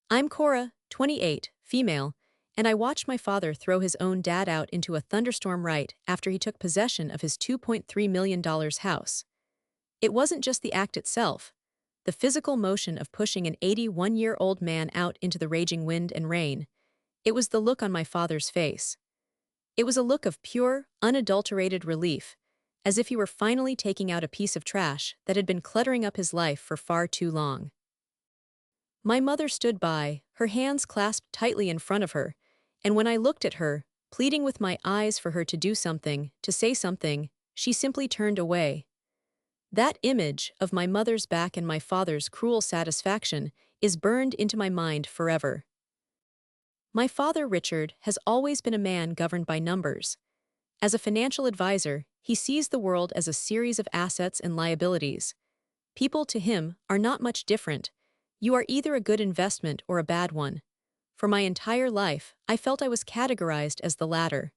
I'm Cora, 28, female, and I watched my father throw his own dad out into a thunderstorm right after he took possession of his $2.3 million house. It wasn't just the act itself, the physical motion of pushing an 81-year-old man out into the raging wind and rain. It was the look on my father's face. It was a look of pure, unadulterated relief, as if he were finally taking out a piece of trash that had been cluttering up his life for far too long. My mother stood by, her hands clasped tightly in front of her, and when I looked at her, pleading with my eyes for her to do something, to say something, she simply turned away. That image of my mother's back and my father's cruel satisfaction is burned into my mind forever. My father, Richard, has always been a man governed by numbers. As a financial advisor, he sees the world as a series of assets and liabilities. People to him are not much different. You are either a good investment or a bad one. For my entire life, I felt I was categorized as the latter.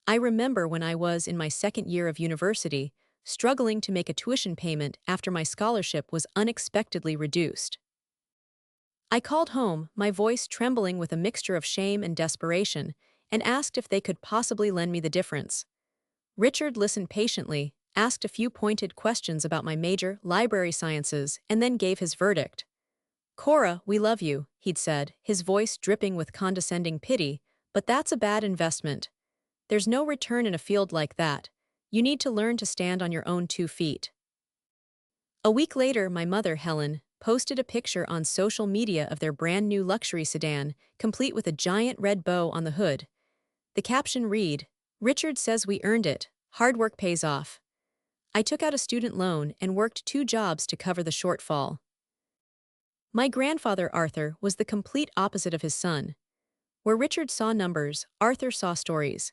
I remember when I was in my second year of university, struggling to make a tuition payment after my scholarship was unexpectedly reduced. I called home, my voice trembling with a mixture of shame and desperation, and asked if they could possibly lend me the difference. Richard listened patiently, asked a few pointed questions about my major, library sciences, and then gave his verdict. "Cora, we love you," he'd said, his voice dripping with condescending pity, "but that's a bad investment. There's no return in a field like that. You need to learn to stand on your own 2 feet." A week later, my mother, Helen, posted a picture on social media of their brand new luxury sedan, complete with a giant red bow on the hood. The caption read, "Richard says we earned it. Hard work pays off." I took out a student loan and worked 2 jobs to cover the shortfall. My grandfather, Arthur, was the complete opposite of his son. Where Richard saw numbers, Arthur saw stories.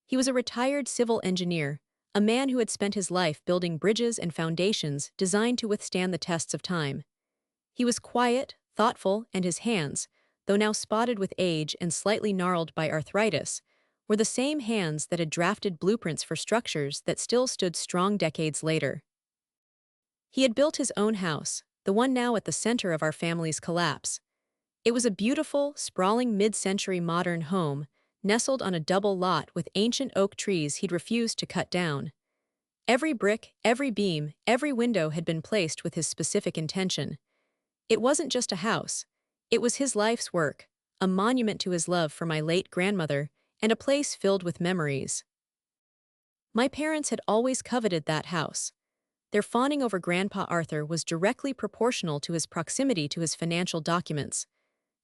He was a retired civil engineer, a man who had spent his life building bridges and foundations designed to withstand the tests of time. He was quiet, thoughtful, and his hands, though now spotted with age and slightly gnarled by arthritis, were the same hands that had drafted blueprints for structures that still stood strong decades later. He had built his own house, the one now at the center of our family's collapse. It was a beautiful, sprawling mid-century modern home, nestled on a double lot with ancient oak trees he'd refused to cut down. Every brick, every beam, every window had been placed with his specific intention. It wasn't just a house. It was his life's work, a monument to his love for my late grandmother, and a place filled with memories. My parents had always coveted that house. Their fawning over Grandpa Arthur was directly proportional to his proximity to his financial documents.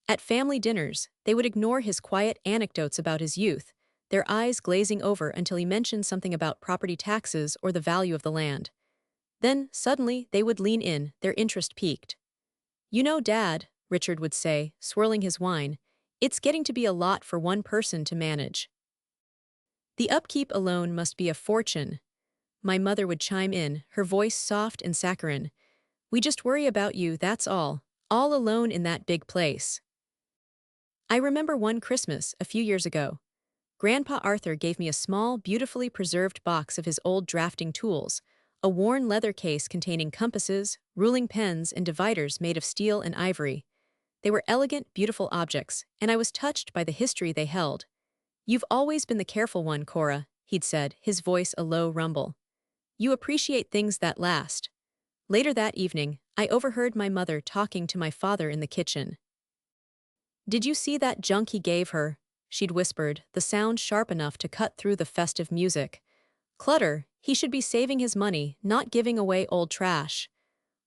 At family dinners, they would ignore his quiet anecdotes about his youth, their eyes glazing over until he mentioned something about property taxes or the value of the land. Then, suddenly, they would lean in, their interest piqued. "You know, Dad," Richard would say, swirling his wine, "it's getting to be a lot for one person to manage. The upkeep alone must be a fortune." My mother would chime in, her voice soft and saccharine. "We just worry about you, that's all alone in that big place." I remember one Christmas, a few years ago. Grandpa Arthur gave me a small, beautifully preserved box of his old drafting tools, a worn leather case containing compasses, ruling pens, and dividers made of steel and ivory. They were elegant, beautiful objects, and I was touched by the history they held. "You've always been the careful one, Cora," he'd said, his voice a low rumble. "You appreciate things that last." Later that evening, I overheard my mother talking to my father in the kitchen. "Did you see that junk he gave her?" she'd whispered, the sound sharp enough to cut through the festive music. "Clutter, he should be saving his money, not giving away old trash."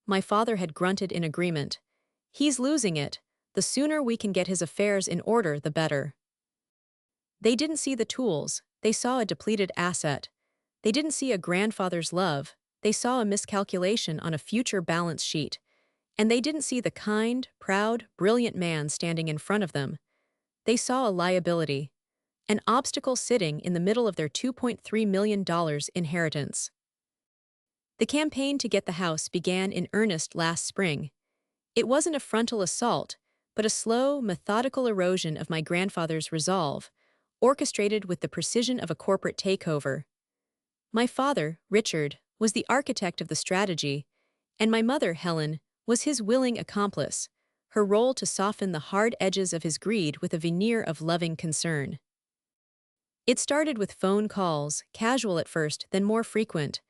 My father had grunted in agreement. "He's losing it. The sooner we can get his affairs in order, the better." They didn't see the tools, they saw a depleted asset. They didn't see a grandfather's love, they saw a miscalculation on a future balance sheet. And they didn't see the kind, proud, brilliant man standing in front of them. They saw a liability, an obstacle sitting in the middle of their $2.3 million inheritance. The campaign to get the house began in earnest last spring. It wasn't a frontal assault, but a slow, methodical erosion of my grandfather's resolve, orchestrated with the precision of a corporate takeover. My father, Richard, was the architect of the strategy, and my mother, Helen, was his willing accomplice, her role to soften the hard edges of his greed with a veneer of loving concern. It started with phone calls, casual at first, then more frequent.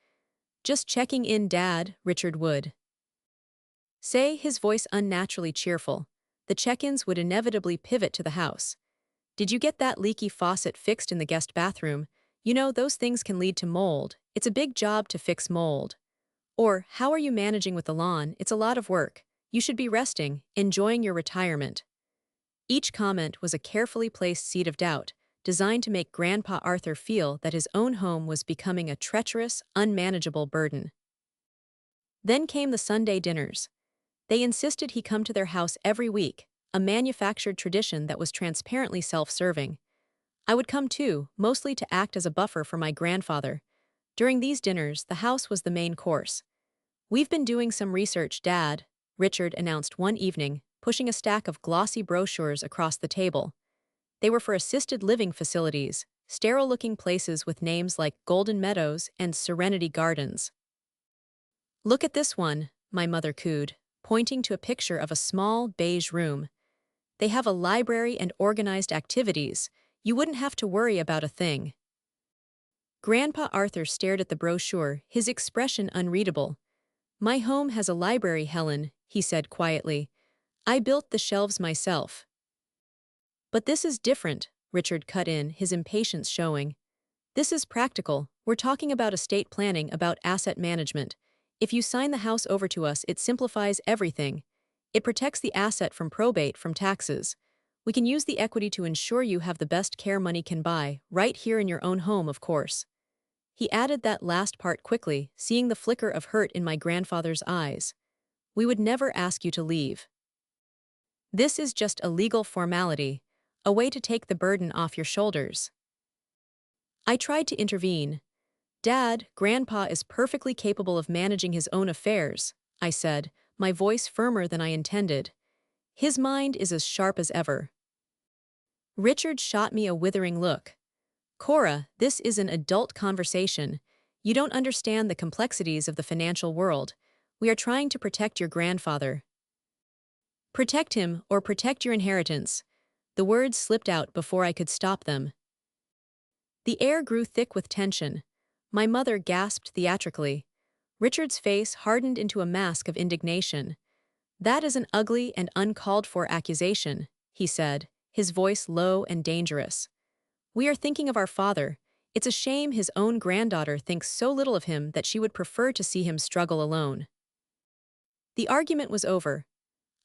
"Just checking in, Dad," Richard would say, his voice unnaturally cheerful. The check-ins would inevitably pivot to the house. "Did you get that leaky faucet fixed in the guest bathroom? You know, those things can lead to mold. It's a big job to fix mold." Or, "How are you managing with the lawn? It's a lot of work. You should be resting, enjoying your retirement." Each comment was a carefully placed seed of doubt, designed to make Grandpa Arthur feel that his own home was becoming a treacherous, unmanageable burden. Then came the Sunday dinners. They insisted he come to their house every week, a manufactured tradition that was transparently self-serving. I would come too, mostly to act as a buffer for my grandfather. During these dinners, the house was the main course. "We've been doing some research, Dad," Richard announced one evening, pushing a stack of glossy brochures across the table. They were for assisted living facilities, sterile-looking places with names like Golden Meadows and Serenity Gardens. "Look at this one," my mother cooed, pointing to a picture of a small, beige room. "They have a library and organized activities. You wouldn't have to worry about a thing." Grandpa Arthur stared at the brochure, his expression unreadable. "My home has a library, Helen," he said quietly. "I built the shelves myself." "But this is different," Richard cut in, his impatience showing. "This is practical. We're talking about estate planning, about asset management. If you sign the house over to us, it simplifies everything. It protects the asset from probate, from taxes. We can use the equity to ensure you have the best care money can buy, right here in your own home, of course." He added that last part quickly, seeing the flicker of hurt in my grandfather's eyes. "We would never ask you to leave. This is just a legal formality, a way to take the burden off your shoulders." I tried to intervene. "Dad, Grandpa is perfectly capable of managing his own affairs," I said, my voice firmer than I intended. "His mind is as sharp as ever." Richard shot me a withering look. "Cora, this is an adult conversation. You don't understand the complexities of the financial world. We are trying to protect your grandfather." "Protect him, or protect your inheritance." The words slipped out before I could stop them. The air grew thick with tension. My mother gasped theatrically. Richard's face hardened into a mask of indignation. "That is an ugly and uncalled-for accusation," he said, his voice low and dangerous. "We are thinking of our father. It's a shame his own granddaughter thinks so little of him that she would prefer to see him struggle alone." The argument was over.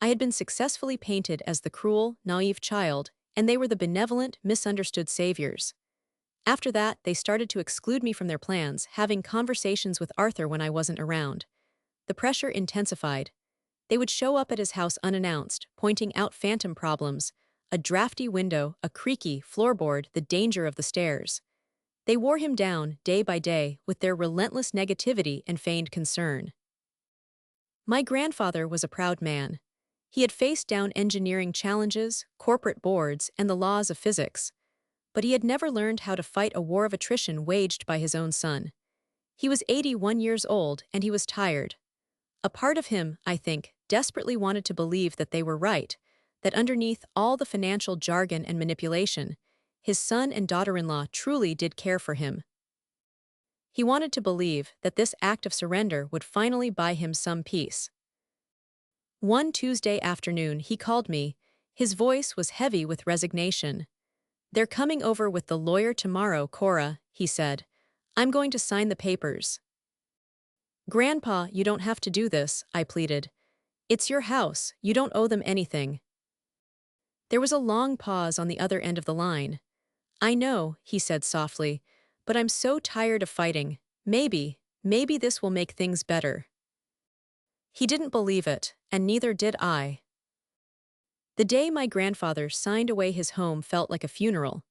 I had been successfully painted as the cruel, naive child, and they were the benevolent, misunderstood saviors. After that, they started to exclude me from their plans, having conversations with Arthur when I wasn't around. The pressure intensified. They would show up at his house unannounced, pointing out phantom problems: a drafty window, a creaky floorboard, the danger of the stairs. They wore him down, day by day, with their relentless negativity and feigned concern. My grandfather was a proud man. He had faced down engineering challenges, corporate boards, and the laws of physics. But he had never learned how to fight a war of attrition waged by his own son. He was 81 years old, and he was tired. A part of him, I think, desperately wanted to believe that they were right, that underneath all the financial jargon and manipulation, his son and daughter-in-law truly did care for him. He wanted to believe that this act of surrender would finally buy him some peace. One Tuesday afternoon, he called me. His voice was heavy with resignation. "They're coming over with the lawyer tomorrow, Cora," he said. "I'm going to sign the papers." "Grandpa, you don't have to do this," I pleaded. "It's your house, you don't owe them anything." There was a long pause on the other end of the line. "I know," he said softly, "but I'm so tired of fighting. Maybe this will make things better." He didn't believe it, and neither did I. The day my grandfather signed away his home felt like a funeral.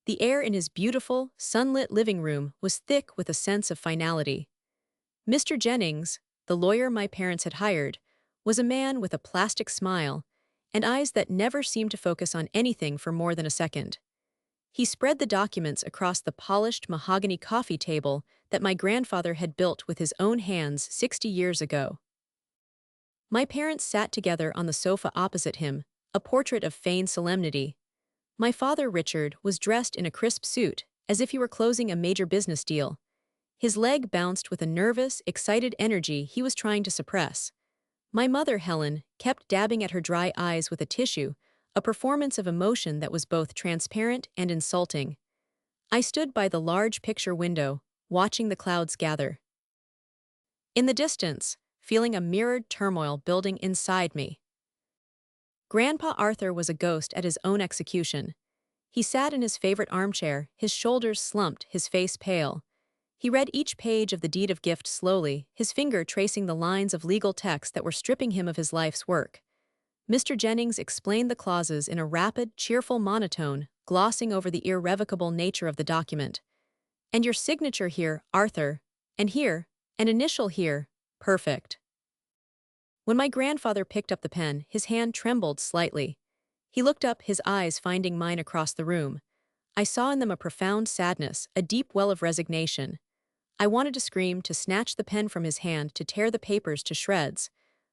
The air in his beautiful, sunlit living room was thick with a sense of finality. Mr. Jennings, the lawyer my parents had hired, was a man with a plastic smile and eyes that never seemed to focus on anything for more than a second. He spread the documents across the polished mahogany coffee table that my grandfather had built with his own hands 60 years ago. My parents sat together on the sofa opposite him, a portrait of feigned solemnity. My father, Richard, was dressed in a crisp suit, as if he were closing a major business deal. His leg bounced with a nervous, excited energy he was trying to suppress. My mother, Helen, kept dabbing at her dry eyes with a tissue, a performance of emotion that was both transparent and insulting. I stood by the large picture window, watching the clouds gather. In the distance, feeling a mirrored turmoil building inside me. Grandpa Arthur was a ghost at his own execution. He sat in his favorite armchair, his shoulders slumped, his face pale. He read each page of the deed of gift slowly, his finger tracing the lines of legal text that were stripping him of his life's work. Mr. Jennings explained the clauses in a rapid, cheerful monotone, glossing over the irrevocable nature of the document. And your signature here, Arthur. And here, an initial here. Perfect. When my grandfather picked up the pen, his hand trembled slightly. He looked up, his eyes finding mine across the room. I saw in them a profound sadness, a deep well of resignation. I wanted to scream, to snatch the pen from his hand, to tear the papers to shreds.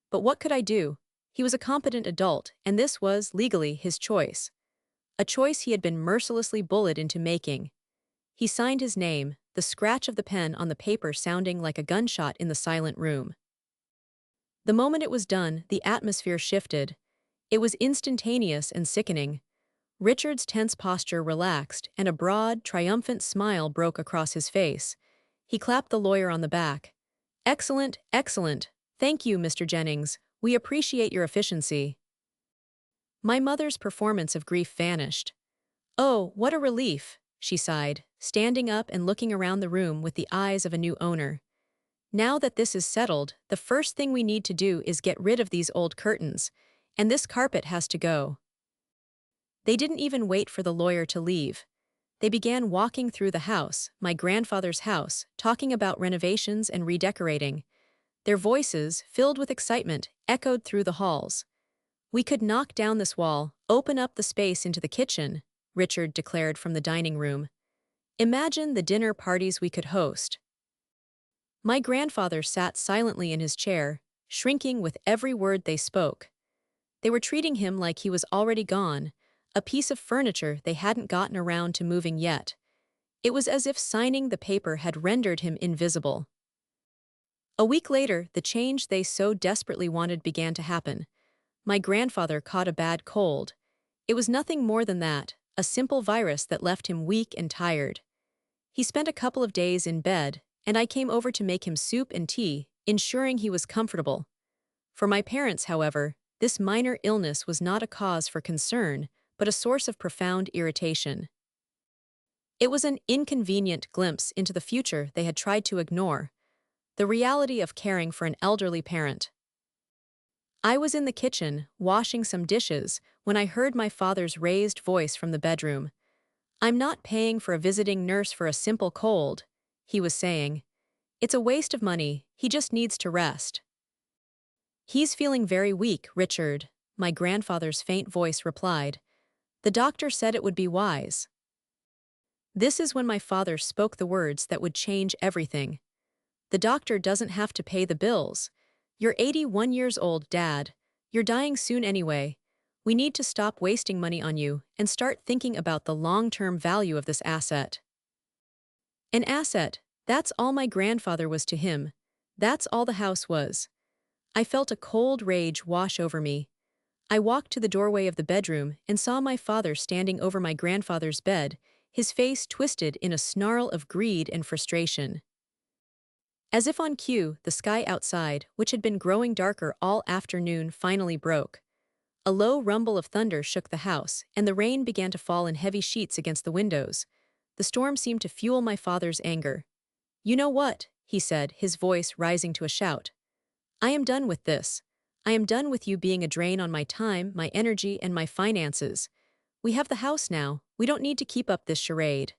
But what could I do? He was a competent adult, and this was, legally, his choice. A choice he had been mercilessly bullied into making. He signed his name, the scratch of the pen on the paper sounding like a gunshot in the silent room. The moment it was done, the atmosphere shifted. It was instantaneous and sickening. Richard's tense posture relaxed, and a broad, triumphant smile broke across his face. He clapped the lawyer on the back. "Excellent, excellent. Thank you, Mr. Jennings. We appreciate your efficiency." My mother's performance of grief vanished. "Oh, what a relief," she sighed, standing up and looking around the room with the eyes of a new owner. "Now that this is settled, the first thing we need to do is get rid of these old curtains, and this carpet has to go." They didn't even wait for the lawyer to leave. They began walking through the house, my grandfather's house, talking about renovations and redecorating. Their voices, filled with excitement, echoed through the halls. "We could knock down this wall, open up the space into the kitchen," Richard declared from the dining room. "Imagine the dinner parties we could host." My grandfather sat silently in his chair, shrinking with every word they spoke. They were treating him like he was already gone, a piece of furniture they hadn't gotten around to moving yet. It was as if signing the paper had rendered him invisible. A week later, the change they so desperately wanted began to happen. My grandfather caught a bad cold. It was nothing more than that, a simple virus that left him weak and tired. He spent a couple of days in bed, and I came over to make him soup and tea, ensuring he was comfortable. For my parents, however, this minor illness was not a cause for concern, but a source of profound irritation. It was an inconvenient glimpse into the future they had tried to ignore, the reality of caring for an elderly parent. I was in the kitchen, washing some dishes, when I heard my father's raised voice from the bedroom. "I'm not paying for a visiting nurse for a simple cold," he was saying. "It's a waste of money, he just needs to rest." "He's feeling very weak, Richard," my grandfather's faint voice replied. "The doctor said it would be wise." This is when my father spoke the words that would change everything. "The doctor doesn't have to pay the bills. You're 81 years old, Dad. You're dying soon anyway. We need to stop wasting money on you and start thinking about the long-term value of this asset." An asset, that's all my grandfather was to him. That's all the house was. I felt a cold rage wash over me. I walked to the doorway of the bedroom and saw my father standing over my grandfather's bed, his face twisted in a snarl of greed and frustration. As if on cue, the sky outside, which had been growing darker all afternoon, finally broke. A low rumble of thunder shook the house, and the rain began to fall in heavy sheets against the windows. The storm seemed to fuel my father's anger. "You know what?" he said, his voice rising to a shout. "I am done with this. I am done with you being a drain on my time, my energy, and my finances. We have the house now. We don't need to keep up this charade."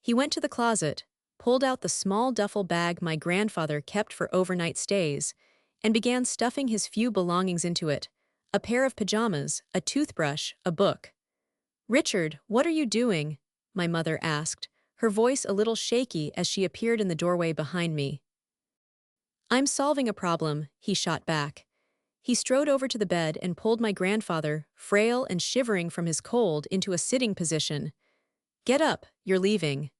He went to the closet, pulled out the small duffel bag my grandfather kept for overnight stays, and began stuffing his few belongings into it: a pair of pajamas, a toothbrush, a book. "Richard, what are you doing?" my mother asked, her voice a little shaky as she appeared in the doorway behind me. "I'm solving a problem," he shot back. He strode over to the bed and pulled my grandfather, frail and shivering from his cold, into a sitting position. "Get up, you're leaving."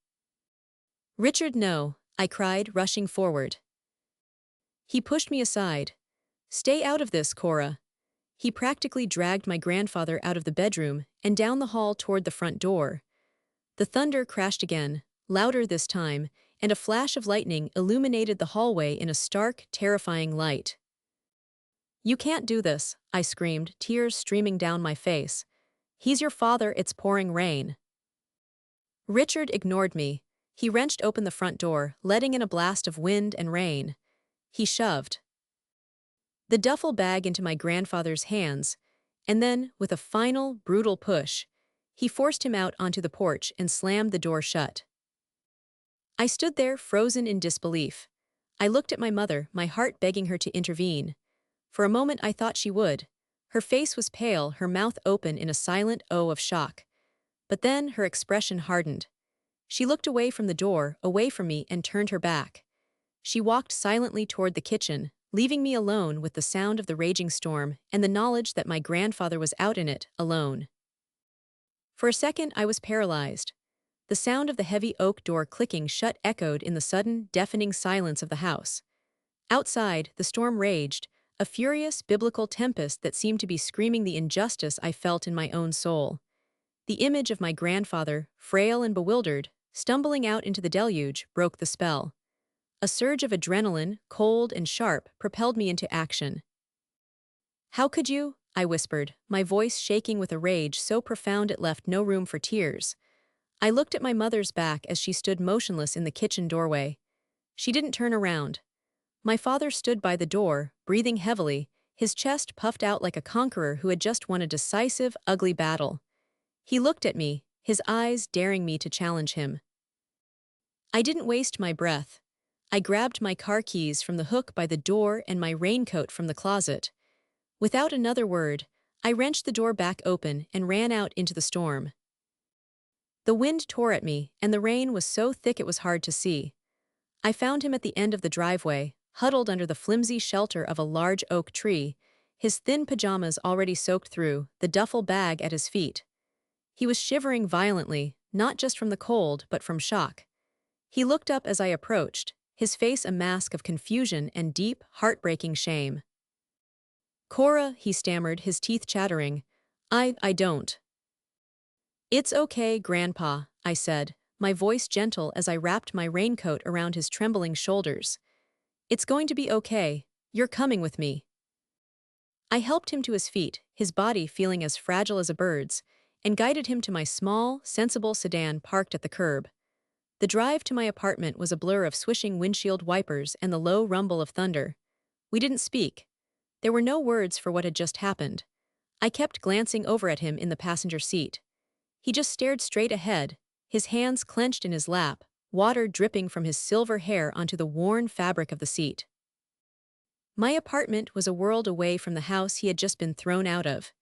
"Richard, no," I cried, rushing forward. He pushed me aside. "Stay out of this, Cora." He practically dragged my grandfather out of the bedroom and down the hall toward the front door. The thunder crashed again, louder this time, and a flash of lightning illuminated the hallway in a stark, terrifying light. "You can't do this," I screamed, tears streaming down my face. "He's your father, it's pouring rain." Richard ignored me. He wrenched open the front door, letting in a blast of wind and rain. He shoved the duffel bag into my grandfather's hands, and then, with a final, brutal push, he forced him out onto the porch and slammed the door shut. I stood there, frozen in disbelief. I looked at my mother, my heart begging her to intervene. For a moment I thought she would. Her face was pale, her mouth open in a silent O of shock. But then her expression hardened. She looked away from the door, away from me, and turned her back. She walked silently toward the kitchen, leaving me alone with the sound of the raging storm and the knowledge that my grandfather was out in it, alone. For a second I was paralyzed. The sound of the heavy oak door clicking shut echoed in the sudden, deafening silence of the house. Outside, the storm raged, a furious biblical tempest that seemed to be screaming the injustice I felt in my own soul. The image of my grandfather, frail and bewildered, stumbling out into the deluge, broke the spell. A surge of adrenaline, cold and sharp, propelled me into action. "How could you?" I whispered, my voice shaking with a rage so profound it left no room for tears. I looked at my mother's back as she stood motionless in the kitchen doorway. She didn't turn around. My father stood by the door, breathing heavily, his chest puffed out like a conqueror who had just won a decisive, ugly battle. He looked at me, his eyes daring me to challenge him. I didn't waste my breath. I grabbed my car keys from the hook by the door and my raincoat from the closet. Without another word, I wrenched the door back open and ran out into the storm. The wind tore at me, and the rain was so thick it was hard to see. I found him at the end of the driveway, huddled under the flimsy shelter of a large oak tree, his thin pajamas already soaked through, the duffel bag at his feet. He was shivering violently, not just from the cold, but from shock. He looked up as I approached, his face a mask of confusion and deep, heartbreaking shame. "Cora," he stammered, his teeth chattering. I don't." "It's okay, Grandpa," I said, my voice gentle as I wrapped my raincoat around his trembling shoulders. "It's going to be okay. You're coming with me." I helped him to his feet, his body feeling as fragile as a bird's, and guided him to my small, sensible sedan parked at the curb. The drive to my apartment was a blur of swishing windshield wipers and the low rumble of thunder. We didn't speak. There were no words for what had just happened. I kept glancing over at him in the passenger seat. He just stared straight ahead, his hands clenched in his lap, water dripping from his silver hair onto the worn fabric of the seat. My apartment was a world away from the house he had just been thrown out of.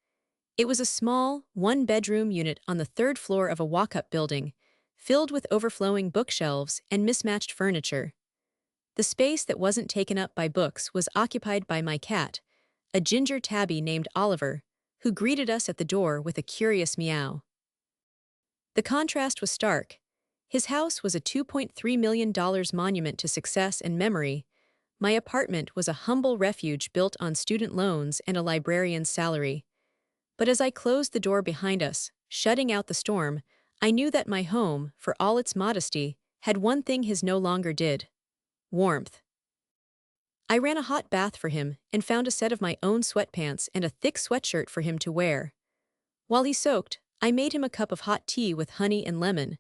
It was a small, one-bedroom unit on the third floor of a walk-up building, filled with overflowing bookshelves and mismatched furniture. The space that wasn't taken up by books was occupied by my cat, a ginger tabby named Oliver, who greeted us at the door with a curious meow. The contrast was stark. His house was a $2.3 million monument to success and memory. My apartment was a humble refuge built on student loans and a librarian's salary. But as I closed the door behind us, shutting out the storm, I knew that my home, for all its modesty, had one thing his no longer did: warmth. I ran a hot bath for him and found a set of my own sweatpants and a thick sweatshirt for him to wear. While he soaked, I made him a cup of hot tea with honey and lemon.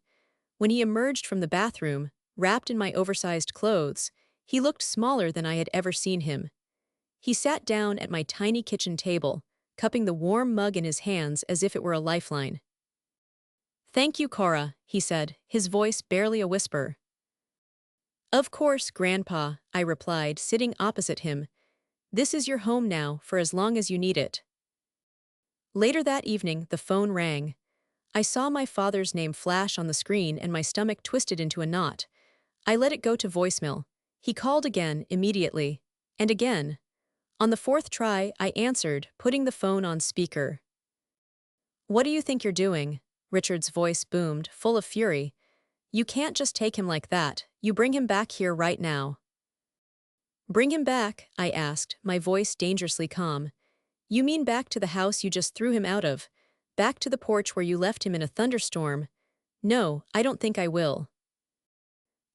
When he emerged from the bathroom, wrapped in my oversized clothes, he looked smaller than I had ever seen him. He sat down at my tiny kitchen table, cupping the warm mug in his hands as if it were a lifeline. "Thank you, Cora," he said, his voice barely a whisper. "Of course, Grandpa," I replied, sitting opposite him. "This is your home now, for as long as you need it." Later that evening, the phone rang. I saw my father's name flash on the screen and my stomach twisted into a knot. I let it go to voicemail. He called again, immediately. And again. On the fourth try, I answered, putting the phone on speaker. "What do you think you're doing?" Richard's voice boomed, full of fury. "You can't just take him like that. You bring him back here right now." "Bring him back?" I asked, my voice dangerously calm. "You mean back to the house you just threw him out of? Back to the porch where you left him in a thunderstorm? No, I don't think I will."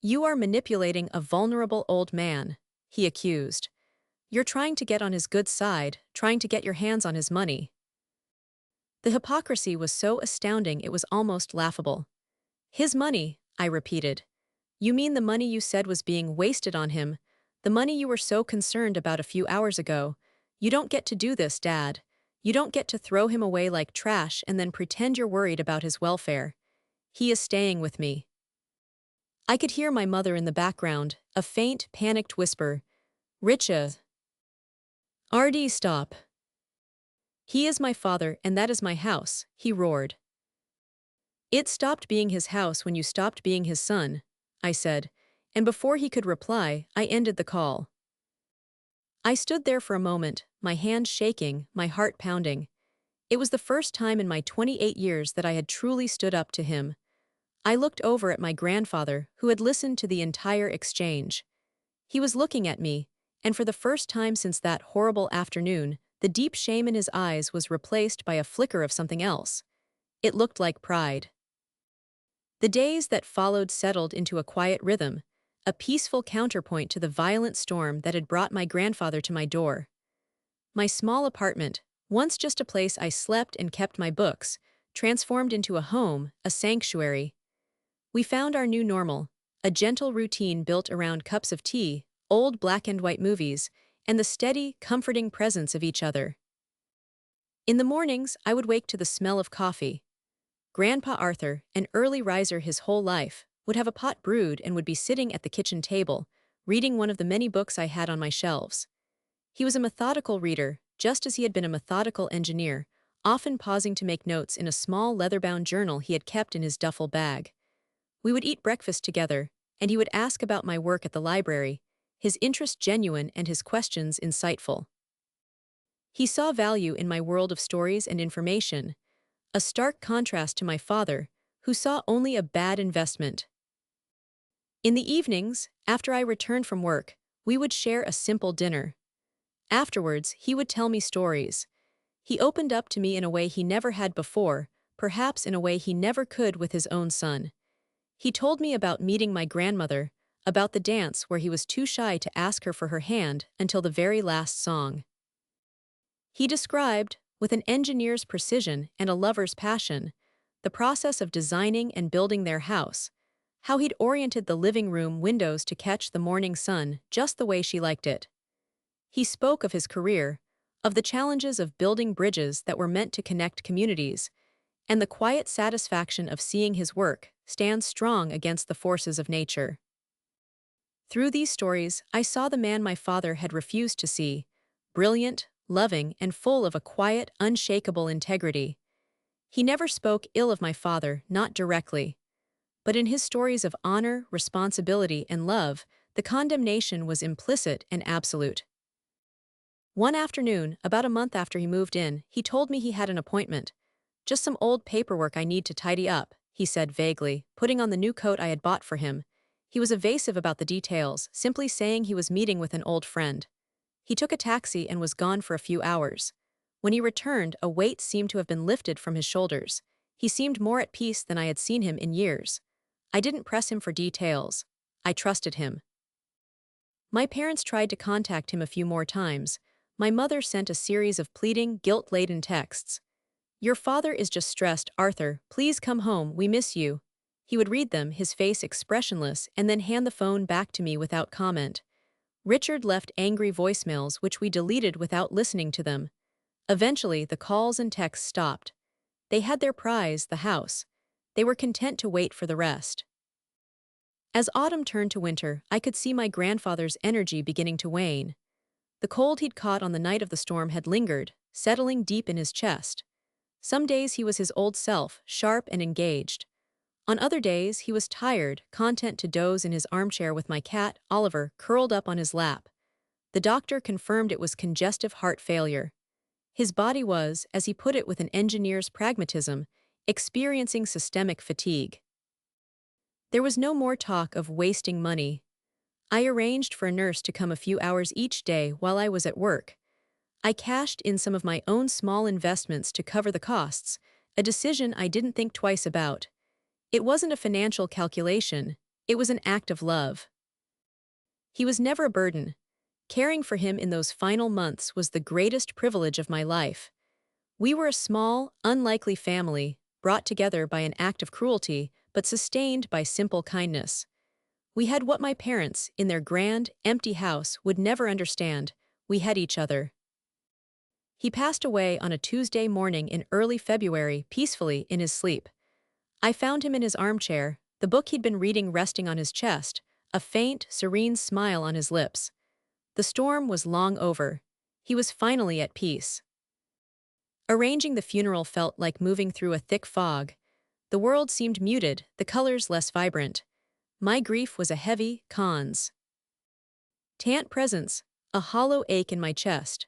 "You are manipulating a vulnerable old man," he accused. "You're trying to get on his good side, trying to get your hands on his money." The hypocrisy was so astounding it was almost laughable. "His money," I repeated. "You mean the money you said was being wasted on him, the money you were so concerned about a few hours ago? You don't get to do this, Dad. You don't get to throw him away like trash and then pretend you're worried about his welfare. He is staying with me." I could hear my mother in the background, a faint, panicked whisper. "Richa. RD, stop. He is my father and that is my house," he roared. "It stopped being his house when you stopped being his son," I said, and before he could reply, I ended the call. I stood there for a moment, my hands shaking, my heart pounding. It was the first time in my 28 years that I had truly stood up to him. I looked over at my grandfather, who had listened to the entire exchange. He was looking at me, and for the first time since that horrible afternoon, the deep shame in his eyes was replaced by a flicker of something else. It looked like pride. The days that followed settled into a quiet rhythm, a peaceful counterpoint to the violent storm that had brought my grandfather to my door. My small apartment, once just a place I slept and kept my books, transformed into a home, a sanctuary. We found our new normal, a gentle routine built around cups of tea, old black and white movies, and the steady, comforting presence of each other. In the mornings, I would wake to the smell of coffee. Grandpa Arthur, an early riser his whole life, would have a pot brewed and would be sitting at the kitchen table, reading one of the many books I had on my shelves. He was a methodical reader, just as he had been a methodical engineer, often pausing to make notes in a small leather-bound journal he had kept in his duffel bag. We would eat breakfast together, and he would ask about my work at the library, his interest genuine and his questions insightful. He saw value in my world of stories and information, a stark contrast to my father, who saw only a bad investment. In the evenings, after I returned from work, we would share a simple dinner. Afterwards, he would tell me stories. He opened up to me in a way he never had before, perhaps in a way he never could with his own son. He told me about meeting my grandmother, about the dance where he was too shy to ask her for her hand until the very last song. He described, with an engineer's precision and a lover's passion, the process of designing and building their house, how he'd oriented the living room windows to catch the morning sun just the way she liked it. He spoke of his career, of the challenges of building bridges that were meant to connect communities, and the quiet satisfaction of seeing his work stand strong against the forces of nature. Through these stories, I saw the man my father had refused to see, brilliant, loving, and full of a quiet, unshakable integrity. He never spoke ill of my father, not directly. But in his stories of honor, responsibility, and love, the condemnation was implicit and absolute. One afternoon, about a month after he moved in, he told me he had an appointment. "Just some old paperwork I need to tidy up," he said vaguely, putting on the new coat I had bought for him. He was evasive about the details, simply saying he was meeting with an old friend. He took a taxi and was gone for a few hours. When he returned, a weight seemed to have been lifted from his shoulders. He seemed more at peace than I had seen him in years. I didn't press him for details. I trusted him. My parents tried to contact him a few more times. My mother sent a series of pleading, guilt-laden texts. "Your father is just stressed, Arthur. Please come home, we miss you." He would read them, his face expressionless, and then hand the phone back to me without comment. Richard left angry voicemails which we deleted without listening to them. Eventually, the calls and texts stopped. They had their prize, the house. They were content to wait for the rest. As autumn turned to winter, I could see my grandfather's energy beginning to wane. The cold he'd caught on the night of the storm had lingered, settling deep in his chest. Some days he was his old self, sharp and engaged. On other days, he was tired, content to doze in his armchair with my cat, Oliver, curled up on his lap. The doctor confirmed it was congestive heart failure. His body was, as he put it with an engineer's pragmatism, experiencing systemic fatigue. There was no more talk of wasting money. I arranged for a nurse to come a few hours each day while I was at work. I cashed in some of my own small investments to cover the costs, a decision I didn't think twice about. It wasn't a financial calculation, it was an act of love. He was never a burden. Caring for him in those final months was the greatest privilege of my life. We were a small, unlikely family, brought together by an act of cruelty, but sustained by simple kindness. We had what my parents, in their grand, empty house, would never understand. We had each other. He passed away on a Tuesday morning in early February, peacefully in his sleep. I found him in his armchair, the book he'd been reading resting on his chest, a faint, serene smile on his lips. The storm was long over. He was finally at peace. Arranging the funeral felt like moving through a thick fog. The world seemed muted, the colors less vibrant. My grief was a heavy cons. Tant presence, a hollow ache in my chest.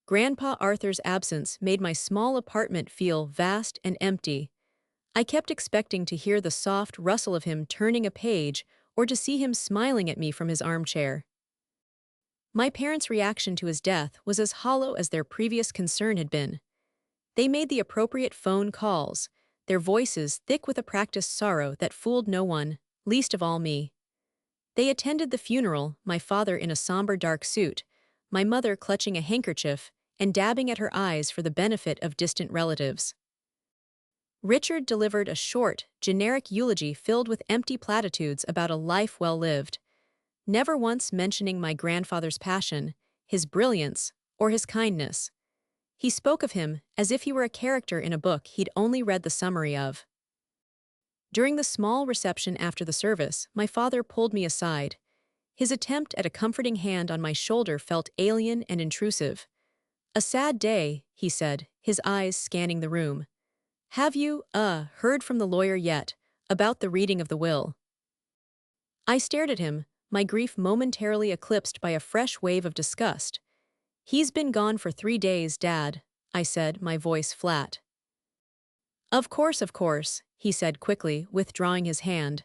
Grandpa Arthur's absence made my small apartment feel vast and empty. I kept expecting to hear the soft rustle of him turning a page or to see him smiling at me from his armchair. My parents' reaction to his death was as hollow as their previous concern had been. They made the appropriate phone calls, their voices thick with a practiced sorrow that fooled no one, least of all me. They attended the funeral, my father in a somber dark suit, my mother clutching a handkerchief and dabbing at her eyes for the benefit of distant relatives. Richard delivered a short, generic eulogy filled with empty platitudes about a life well lived, never once mentioning my grandfather's passion, his brilliance, or his kindness. He spoke of him as if he were a character in a book he'd only read the summary of. During the small reception after the service, my father pulled me aside. His attempt at a comforting hand on my shoulder felt alien and intrusive. "A sad day," he said, his eyes scanning the room. "Have you, heard from the lawyer yet, about the reading of the will?" I stared at him, my grief momentarily eclipsed by a fresh wave of disgust. "He's been gone for 3 days, Dad," I said, my voice flat. Of course," he said quickly, withdrawing his hand.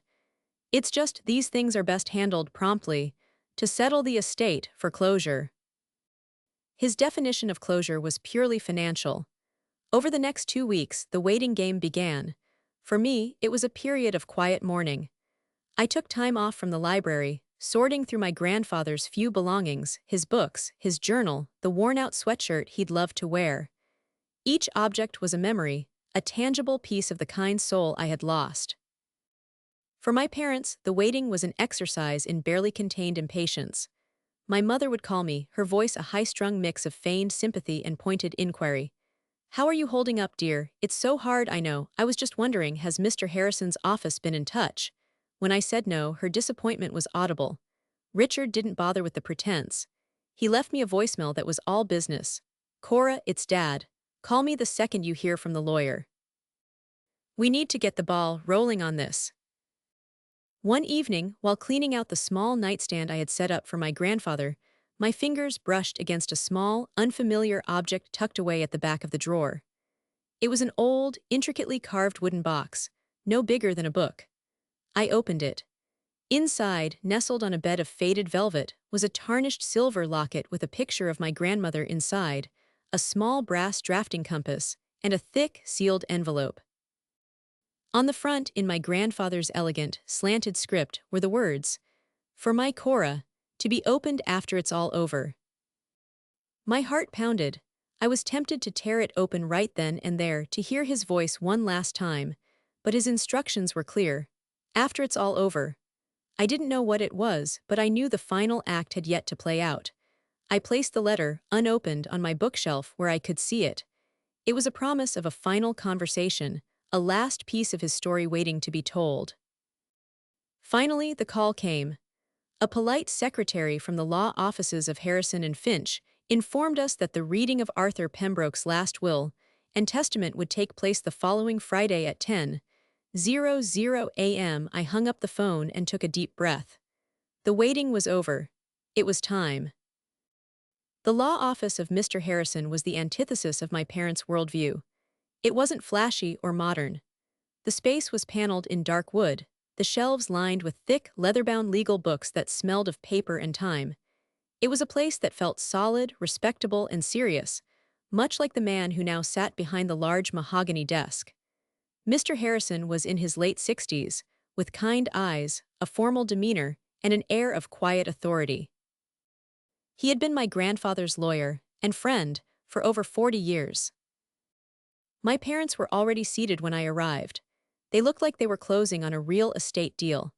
"It's just these things are best handled promptly, to settle the estate for closure." His definition of closure was purely financial. Over the next 2 weeks, the waiting game began. For me, it was a period of quiet mourning. I took time off from the library, sorting through my grandfather's few belongings, his books, his journal, the worn-out sweatshirt he'd loved to wear. Each object was a memory, a tangible piece of the kind soul I had lost. For my parents, the waiting was an exercise in barely contained impatience. My mother would call me, her voice a high-strung mix of feigned sympathy and pointed inquiry. "How are you holding up, dear? It's so hard, I know. I was just wondering, has Mr. Harrison's office been in touch?" When I said no, her disappointment was audible. Richard didn't bother with the pretense. He left me a voicemail that was all business. "Cora, it's Dad. Call me the second you hear from the lawyer. We need to get the ball rolling on this." One evening, while cleaning out the small nightstand I had set up for my grandfather, my fingers brushed against a small, unfamiliar object tucked away at the back of the drawer. It was an old, intricately carved wooden box, no bigger than a book. I opened it. Inside, nestled on a bed of faded velvet, was a tarnished silver locket with a picture of my grandmother inside, a small brass drafting compass, and a thick, sealed envelope. On the front, in my grandfather's elegant, slanted script, were the words, "For my Cora, to be opened after it's all over." My heart pounded. I was tempted to tear it open right then and there to hear his voice one last time, but his instructions were clear. After it's all over. I didn't know what it was, but I knew the final act had yet to play out. I placed the letter, unopened, on my bookshelf where I could see it. It was a promise of a final conversation, a last piece of his story waiting to be told. Finally, the call came. A polite secretary from the law offices of Harrison and Finch informed us that the reading of Arthur Pembroke's last will and testament would take place the following Friday at 10:00 a.m. I hung up the phone and took a deep breath. The waiting was over. It was time. The law office of Mr. Harrison was the antithesis of my parents' worldview. It wasn't flashy or modern. The space was paneled in dark wood, the shelves lined with thick, leather-bound legal books that smelled of paper and time. It was a place that felt solid, respectable, and serious, much like the man who now sat behind the large mahogany desk. Mr. Harrison was in his late 60s, with kind eyes, a formal demeanor, and an air of quiet authority. He had been my grandfather's lawyer and friend for over 40 years. My parents were already seated when I arrived. They looked like they were closing on a real estate deal.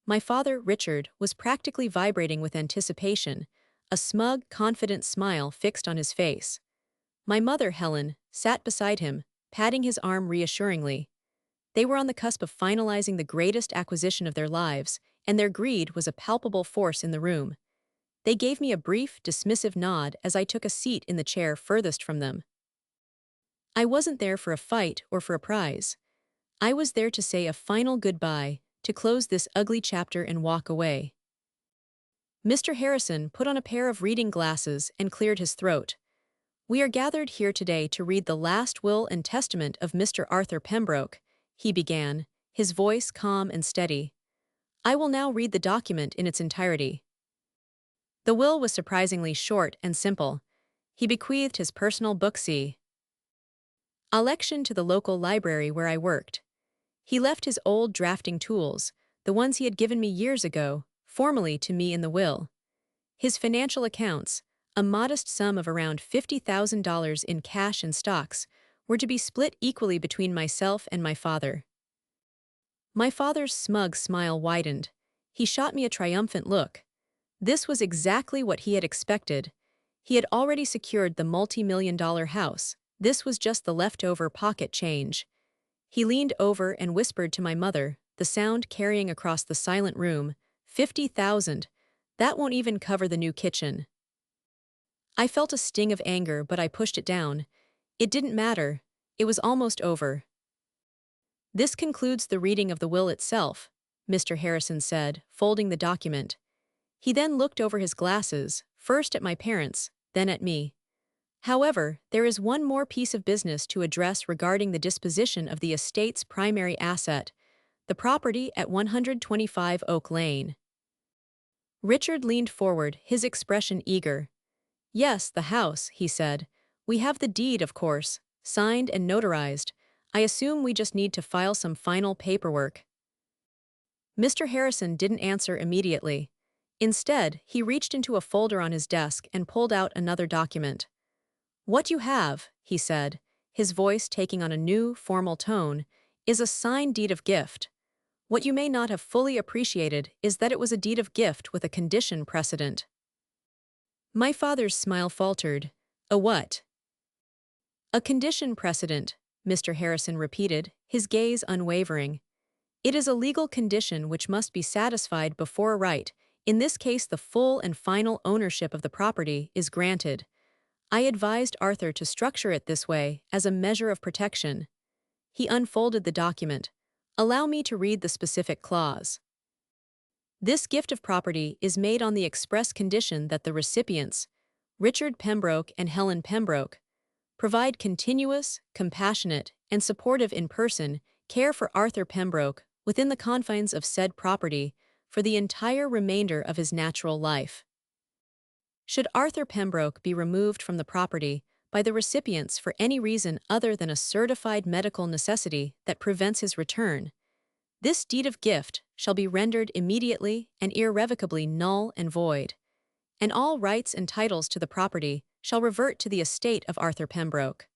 My father, Richard, was practically vibrating with anticipation, a smug, confident smile fixed on his face. My mother, Helen, sat beside him, patting his arm reassuringly. They were on the cusp of finalizing the greatest acquisition of their lives, and their greed was a palpable force in the room. They gave me a brief, dismissive nod as I took a seat in the chair furthest from them. I wasn't there for a fight or for a prize. I was there to say a final goodbye, to close this ugly chapter and walk away. Mr. Harrison put on a pair of reading glasses and cleared his throat. "We are gathered here today to read the last will and testament of Mr. Arthur Pembroke," he began, his voice calm and steady. "I will now read the document in its entirety." The will was surprisingly short and simple. He bequeathed his personal book collection to the local library where I worked. He left his old drafting tools, the ones he had given me years ago, formally to me in the will. His financial accounts, a modest sum of around $50,000 in cash and stocks, were to be split equally between myself and my father. My father's smug smile widened. He shot me a triumphant look. This was exactly what he had expected. He had already secured the multi-million-dollar house. This was just the leftover pocket change. He leaned over and whispered to my mother, the sound carrying across the silent room, "50,000. That won't even cover the new kitchen." I felt a sting of anger, but I pushed it down. It didn't matter. It was almost over. "This concludes the reading of the will itself," Mr. Harrison said, folding the document. He then looked over his glasses, first at my parents, then at me. "However, there is one more piece of business to address regarding the disposition of the estate's primary asset, the property at 125 Oak Lane." Richard leaned forward, his expression eager. "Yes, the house," he said. "We have the deed, of course, signed and notarized. I assume we just need to file some final paperwork." Mr. Harrison didn't answer immediately. Instead, he reached into a folder on his desk and pulled out another document. "What you have," he said, his voice taking on a new, formal tone, "is a signed deed of gift. What you may not have fully appreciated is that it was a deed of gift with a condition precedent." My father's smile faltered. "A what?" "A condition precedent," Mr. Harrison repeated, his gaze unwavering. "It is a legal condition which must be satisfied before a right, in this case the full and final ownership of the property, is granted. I advised Arthur to structure it this way as a measure of protection." He unfolded the document. "Allow me to read the specific clause. This gift of property is made on the express condition that the recipients, Richard Pembroke and Helen Pembroke, provide continuous, compassionate, and supportive in-person care for Arthur Pembroke within the confines of said property for the entire remainder of his natural life. Should Arthur Pembroke be removed from the property by the recipients for any reason other than a certified medical necessity that prevents his return, this deed of gift shall be rendered immediately and irrevocably null and void, and all rights and titles to the property shall revert to the estate of Arthur Pembroke."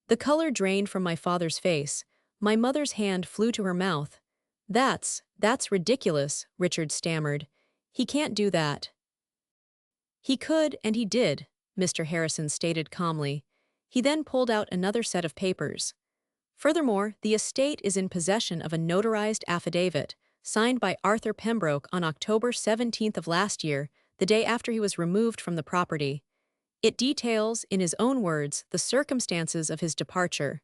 The color drained from my father's face. My mother's hand flew to her mouth. That's ridiculous," Richard stammered. "He can't do that." "He could, and he did," Mr. Harrison stated calmly. He then pulled out another set of papers. "Furthermore, the estate is in possession of a notarized affidavit, signed by Arthur Pembroke on October 17th of last year, the day after he was removed from the property. It details, in his own words, the circumstances of his departure."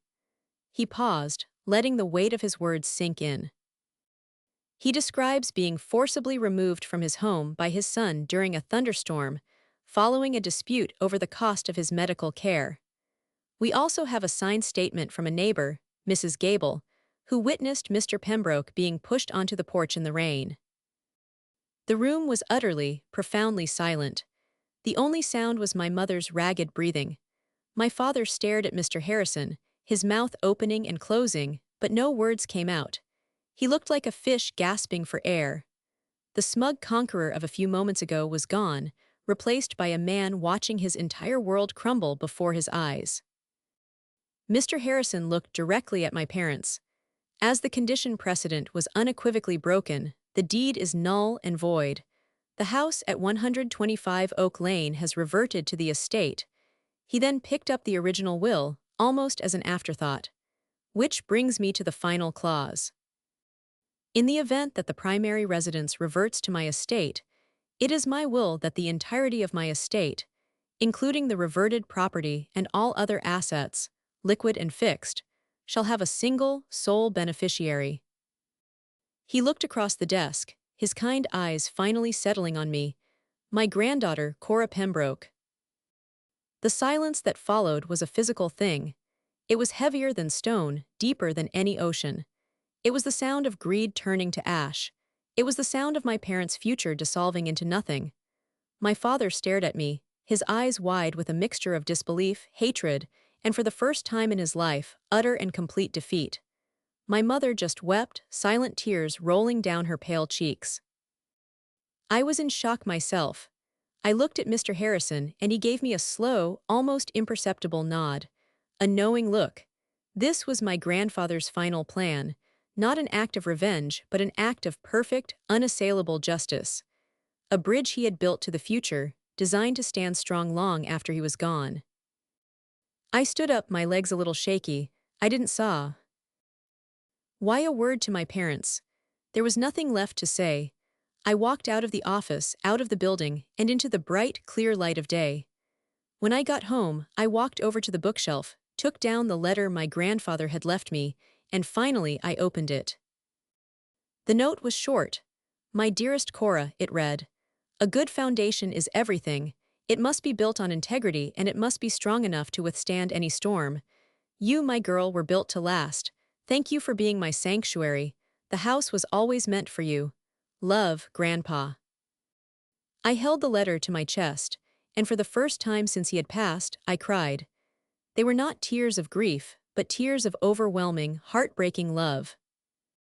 He paused, letting the weight of his words sink in. "He describes being forcibly removed from his home by his son during a thunderstorm, following a dispute over the cost of his medical care. We also have a signed statement from a neighbor, Mrs. Gable, who witnessed Mr. Pembroke being pushed onto the porch in the rain. The room was utterly, profoundly silent. The only sound was my mother's ragged breathing. My father stared at Mr. Harrison, his mouth opening and closing, but no words came out. He looked like a fish gasping for air. The smug conqueror of a few moments ago was gone, replaced by a man watching his entire world crumble before his eyes. Mr. Harrison looked directly at my parents. As the condition precedent was unequivocally broken, the deed is null and void. The house at 125 Oak Lane has reverted to the estate. He then picked up the original will, almost as an afterthought. Which brings me to the final clause. In the event that the primary residence reverts to my estate, it is my will that the entirety of my estate, including the reverted property and all other assets, liquid and fixed, shall have a single, sole beneficiary. He looked across the desk, his kind eyes finally settling on me, my granddaughter, Cora Pembroke. The silence that followed was a physical thing. It was heavier than stone, deeper than any ocean. It was the sound of greed turning to ash. It was the sound of my parents' future dissolving into nothing. My father stared at me, his eyes wide with a mixture of disbelief, hatred, and for the first time in his life, utter and complete defeat. My mother just wept, silent tears rolling down her pale cheeks. I was in shock myself. I looked at Mr. Harrison, and he gave me a slow, almost imperceptible nod. A knowing look. This was my grandfather's final plan, not an act of revenge, but an act of perfect, unassailable justice. A bridge he had built to the future, designed to stand strong long after he was gone. I stood up, my legs a little shaky. I didn't saw. Why a word to my parents? There was nothing left to say. I walked out of the office, out of the building, and into the bright, clear light of day. When I got home, I walked over to the bookshelf, took down the letter my grandfather had left me, and finally I opened it. The note was short. My dearest Cora, it read. A good foundation is everything. It must be built on integrity, and it must be strong enough to withstand any storm. You, my girl, were built to last. Thank you for being my sanctuary. The house was always meant for you. Love, Grandpa. I held the letter to my chest, and for the first time since he had passed, I cried. They were not tears of grief, but tears of overwhelming, heartbreaking love.